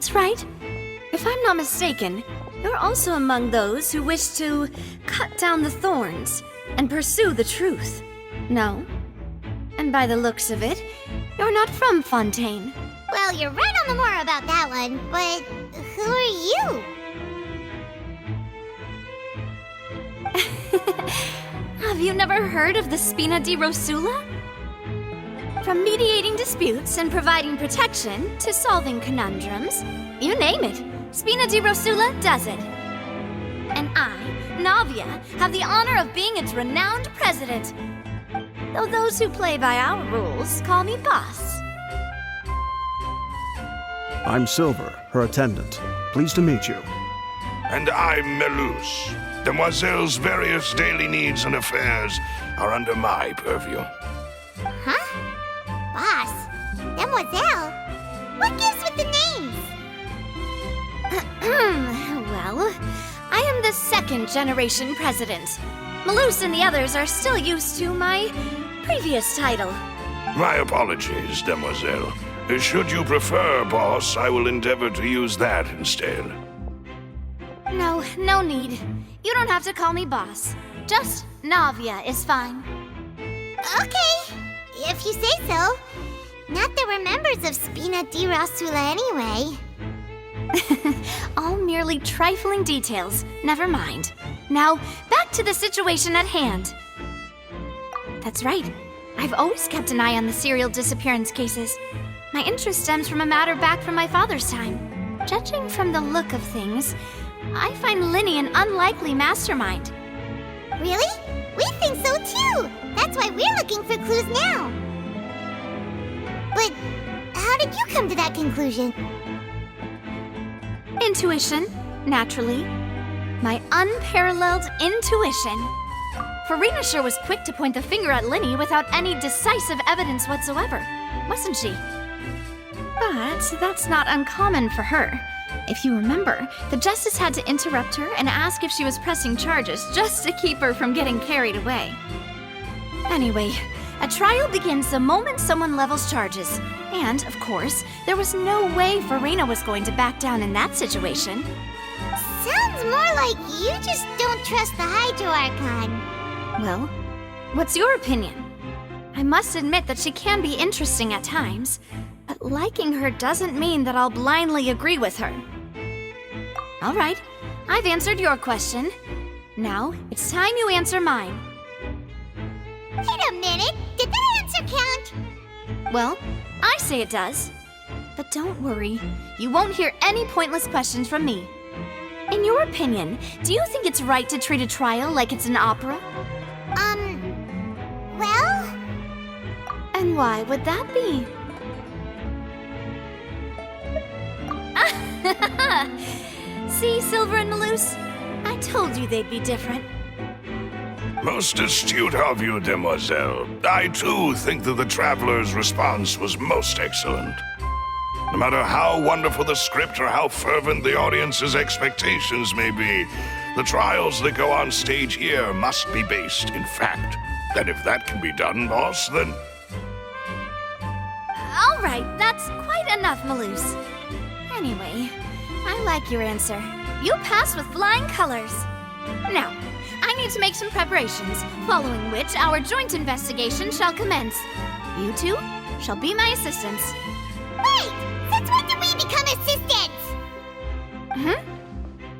That's right. If I'm not mistaken, you're also among those who wish to cut down the thorns and pursue the truth. No? And by the looks of it, you're not from Fontaine. Well, you're right on the more about that one, but who are you? Have you never heard of the Spina di Rosula? From mediating disputes and providing protection to solving conundrums, you name it, Spina di Rosula does it. And I, Navia, have the honor of being its renowned president. Though those who play by our rules call me boss. I'm Silver, her attendant. Pleased to meet you. And I'm Melus. Demoiselle's various daily needs and affairs are under my purview. Huh? Boss? Demoiselle? What gives with the names? Well, I am the second generation president. Melus and the others are still used to my previous title. My apologies, Demoiselle. Should you prefer, boss, I will endeavor to use that instead. No need. You don't have to call me boss. Just Navia is fine. Okay, if you say so. Not that we're members of Spina di Rosula anyway. All merely trifling details. Never mind. Now, back to the situation at hand. That's right. I've always kept an eye on the serial disappearance cases. My interest stems from a matter back from my father's time. Judging from the look of things, I find Linny an unlikely mastermind. Really? We think so too! That's why we're looking for clues now. But how did you come to that conclusion? Intuition, naturally. My unparalleled intuition. Farina sure was quick to point the finger at Linny without any decisive evidence whatsoever, wasn't she? But that's not uncommon for her. If you remember, the Justice had to interrupt her and ask if she was pressing charges just to keep her from getting carried away. Anyway, a trial begins the moment someone levels charges. And, of course, there was no way Farina was going to back down in that situation. Sounds more like you just don't trust the Hydro Archon. Well, what's your opinion? I must admit that she can be interesting at times, but liking her doesn't mean that I'll blindly agree with her. All right, I've answered your question. Now, it's time you answer mine. Wait a minute, did that answer count? Well, I say it does. But don't worry, you won't hear any pointless questions from me. In your opinion, do you think it's right to treat a trial like it's an opera? Well? And why would that be? See, Silver and Melus? I told you they'd be different. Most astute of you, Demoiselle. I, too, think that the Traveler's response was most excellent. No matter how wonderful the script or how fervent the audience's expectations may be, the trials that go on stage here must be based in fact. And if that can be done, boss, then... All right, that's quite enough, Melus. Anyway, I like your answer. You pass with flying colors. Now, I need to make some preparations, following which our joint investigation shall commence. You two shall be my assistants. Wait! Since when did we become assistants?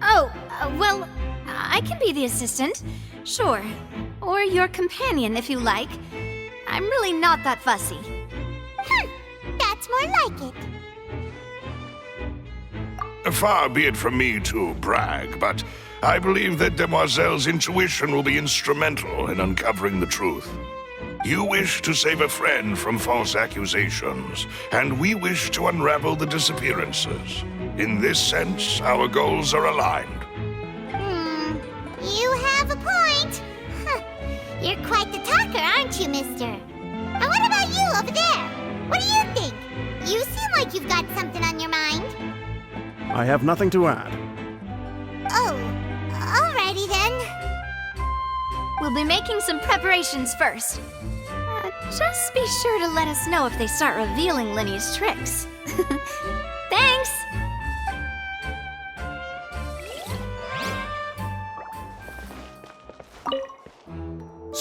Oh, well, I can be the assistant, sure. Or your companion, if you like. I'm really not that fussy. That's more like it. Far be it from me to brag, but I believe that Demoiselle's intuition will be instrumental in uncovering the truth. You wish to save a friend from false accusations, and we wish to unravel the disappearances. In this sense, our goals are aligned. You have a point. You're quite the talker, aren't you, mister? And what about you over there? What do you think? You seem like you've got something on your mind. I have nothing to add. Oh, alrighty then. We'll be making some preparations first. Just be sure to let us know if they start revealing Linny's tricks. Thanks!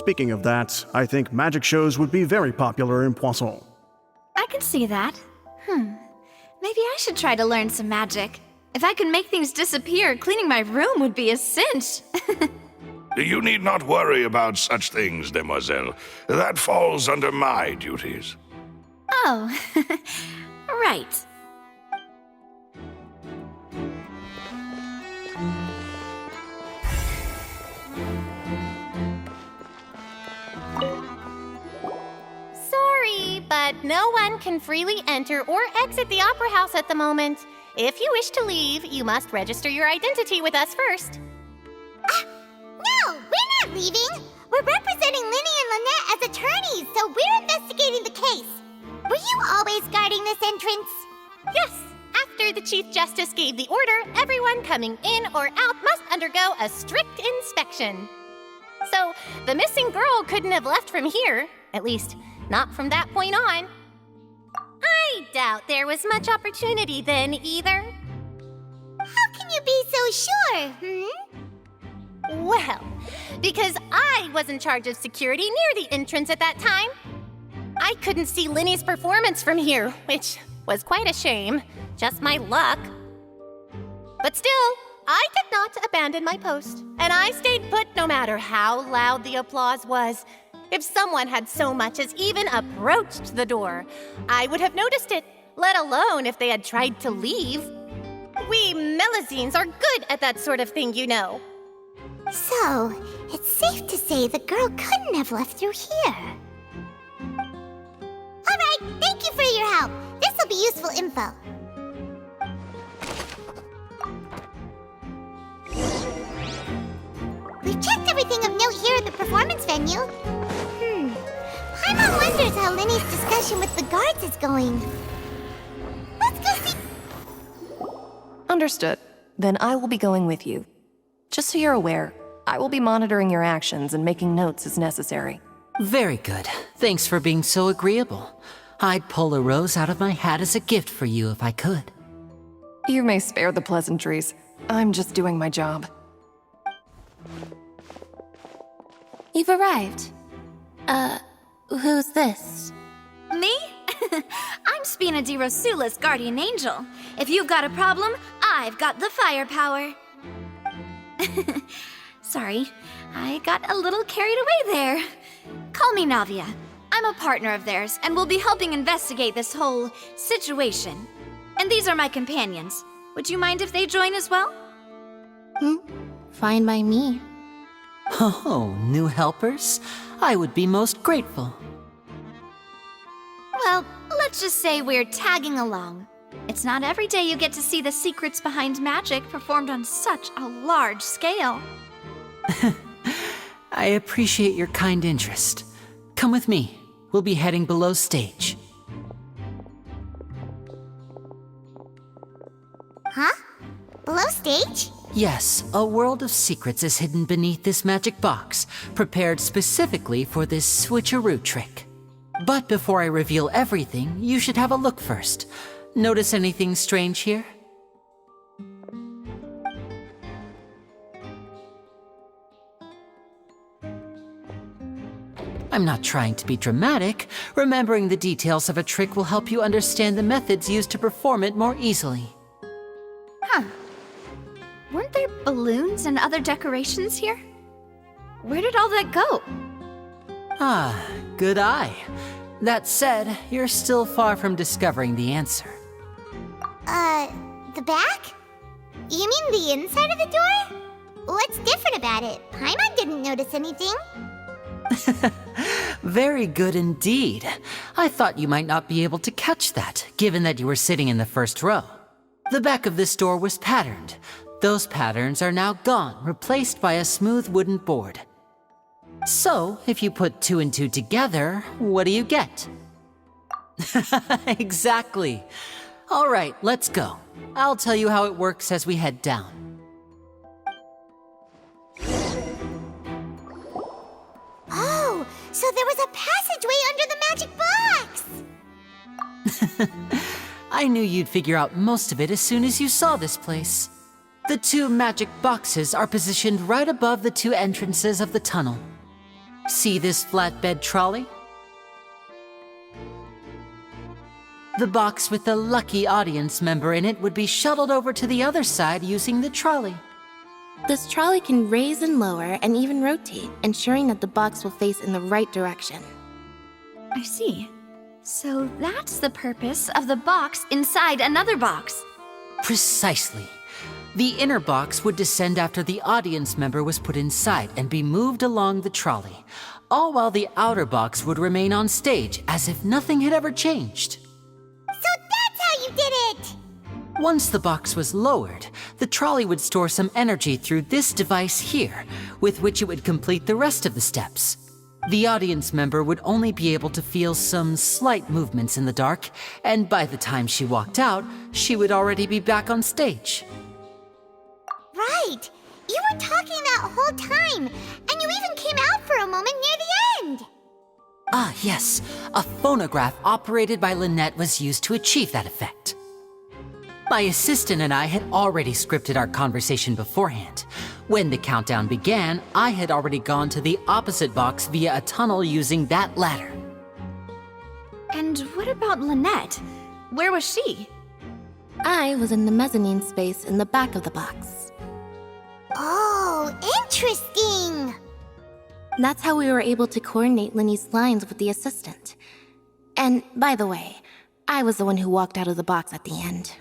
Speaking of that, I think magic shows would be very popular in Poisson. I can see that. Maybe I should try to learn some magic. If I could make things disappear, cleaning my room would be a cinch. You need not worry about such things, demoiselle. That falls under my duties. Oh, right. Sorry, but no one can freely enter or exit the Opera House at the moment. If you wish to leave, you must register your identity with us first. No, we're not leaving. We're representing Linny and Lynette as attorneys, so we're investigating the case. Were you always guarding this entrance? Yes, after the Chief Justice gave the order, everyone coming in or out must undergo a strict inspection. So, the missing girl couldn't have left from here, at least not from that point on. I doubt there was much opportunity then either. How can you be so sure, Well, because I was in charge of security near the entrance at that time. I couldn't see Linny's performance from here, which was quite a shame. Just my luck. But still, I did not abandon my post, and I stayed put no matter how loud the applause was. If someone had so much as even approached the door, I would have noticed it, let alone if they had tried to leave. We Melusines are good at that sort of thing, you know. So, it's safe to say the girl couldn't have left through here. All right, thank you for your help. This will be useful info. We've checked everything of note here at the performance venue. Paimon wonders how Linny's discussion with the guards is going. Let's go see... Understood. Then I will be going with you. Just so you're aware, I will be monitoring your actions and making notes as necessary. Very good. Thanks for being so agreeable. I'd pull a rose out of my hat as a gift for you if I could. You may spare the pleasantries. I'm just doing my job. You've arrived. Who's this? Me? I'm Spina di Rosula's guardian angel. If you've got a problem, I've got the firepower. Sorry, I got a little carried away there. Call me Navia. I'm a partner of theirs, and will be helping investigate this whole situation. And these are my companions. Would you mind if they join as well? Fine by me. Oh, new helpers? I would be most grateful. Well, let's just say we're tagging along. It's not every day you get to see the secrets behind magic performed on such a large scale. I appreciate your kind interest. Come with me. We'll be heading below stage. Huh? Below stage? Yes, a world of secrets is hidden beneath this magic box, prepared specifically for this switcheroo trick. But before I reveal everything, you should have a look first. Notice anything strange here? I'm not trying to be dramatic. Remembering the details of a trick will help you understand the methods used to perform it more easily. Huh. Weren't there balloons and other decorations here? Where did all that go? Ah, good eye. That said, you're still far from discovering the answer. The back? You mean the inside of the door? What's different about it? Paimon didn't notice anything. Very good indeed. I thought you might not be able to catch that, given that you were sitting in the first row. The back of this door was patterned. Those patterns are now gone, replaced by a smooth wooden board. So, if you put 2 and 2 together, what do you get? Exactly. All right, let's go. I'll tell you how it works as we head down. Oh, so there was a passageway under the magic box! I knew you'd figure out most of it as soon as you saw this place. The 2 magic boxes are positioned right above the 2 entrances of the tunnel. See this flatbed trolley? The box with the lucky audience member in it would be shuttled over to the other side using the trolley. This trolley can raise and lower and even rotate, ensuring that the box will face in the right direction. I see. So that's the purpose of the box inside another box. Precisely. The inner box would descend after the audience member was put inside and be moved along the trolley, all while the outer box would remain on stage as if nothing had ever changed. So that's how you did it! Once the box was lowered, the trolley would store some energy through this device here, with which it would complete the rest of the steps. The audience member would only be able to feel some slight movements in the dark, and by the time she walked out, she would already be back on stage. Right! You were talking that whole time, and you even came out for a moment near the end! Ah, yes. A phonograph operated by Lynette was used to achieve that effect. My assistant and I had already scripted our conversation beforehand. When the countdown began, I had already gone to the opposite box via a tunnel using that ladder. And what about Lynette? Where was she? I was in the mezzanine space in the back of the box. Oh, interesting! That's how we were able to coordinate Linny's lines with the assistant. And by the way, I was the one who walked out of the box at the end.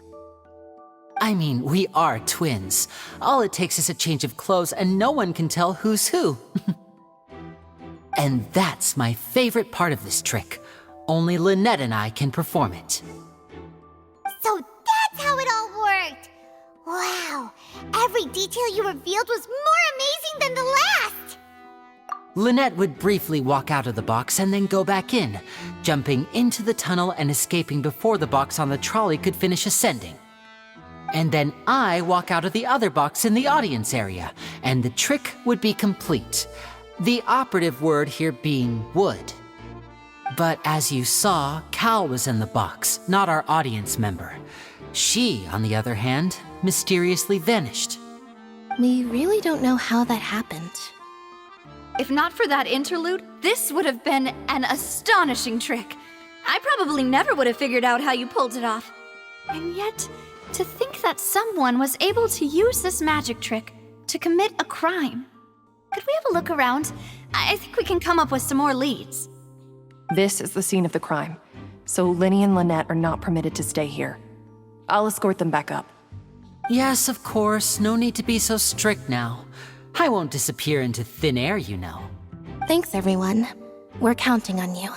I mean, we are twins. All it takes is a change of clothes and no one can tell who's who. And that's my favorite part of this trick. Only Lynette and I can perform it. So that's how it all worked! Wow, every detail you revealed was more amazing than the last! Lynette would briefly walk out of the box and then go back in, jumping into the tunnel and escaping before the box on the trolley could finish ascending. And then I walk out of the other box in the audience area, and the trick would be complete. The operative word here being would. But as you saw, Cal was in the box, not our audience member. She, on the other hand, mysteriously vanished. We really don't know how that happened. If not for that interlude, this would have been an astonishing trick. I probably never would have figured out how you pulled it off. And yet, to think that someone was able to use this magic trick to commit a crime. Could we have a look around? I think we can come up with some more leads. This is the scene of the crime, so Linny and Lynette are not permitted to stay here. I'll escort them back up. Yes, of course. No need to be so strict now. I won't disappear into thin air, you know. Thanks, everyone. We're counting on you.